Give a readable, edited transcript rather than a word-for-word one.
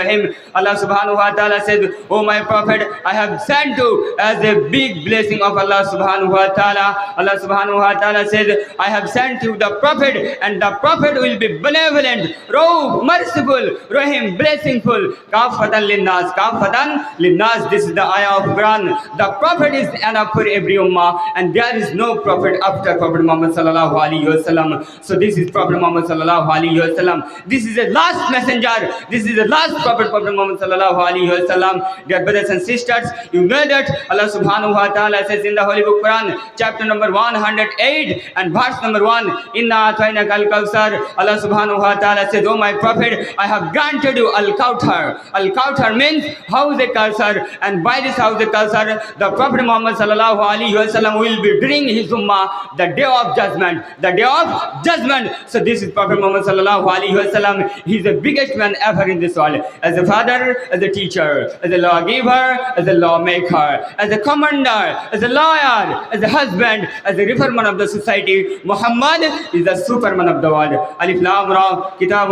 him. Allah subhanahu wa ta'ala said, "O my Prophet, I have sent you as a big blessing of Allah subhanahu wa ta'ala." Allah subhanahu wa ta'ala said, "I have sent you the Prophet, and the Prophet will be benevolent, Rauf, merciful, Rahim, blessingful, Kafatan linnas, Kafatan linnas." This is the ayah of Quran. The Prophet is enough for every ummah, and there is no Prophet after Prophet Muhammad sallallahu alaihi wasallam. So this is Prophet Muhammad sallallahu alaihi wasallam. This is the last messenger. This is the last Prophet Muhammad sallallahu alaihi wasallam. Dear brothers and sisters, you know that Allah subhanahu wa ta'ala says in the Holy Book Quran, chapter number 108 and verse number 1, "Inna atayna al-Kawthar." Allah subhanahu wa ta'ala says, "O my Prophet, I have granted you al-Kawthar." Al-Kawthar means house a Kawthar, and by this house a Kawthar, the Prophet Muhammad sallallahu alaihi wasallam will be bringing his ummah the day of judgment. The day of judgment. So this is Prophet Muhammad sallallahu alaihi wasallam. He is the biggest man ever in this world. As a father, as a teacher, as a lawgiver, as a lawmaker, as a commander, as a lawyer, as a husband, as a reformer of the society, Muhammad is the superman of the world. Alif Lam Ra, Kitab.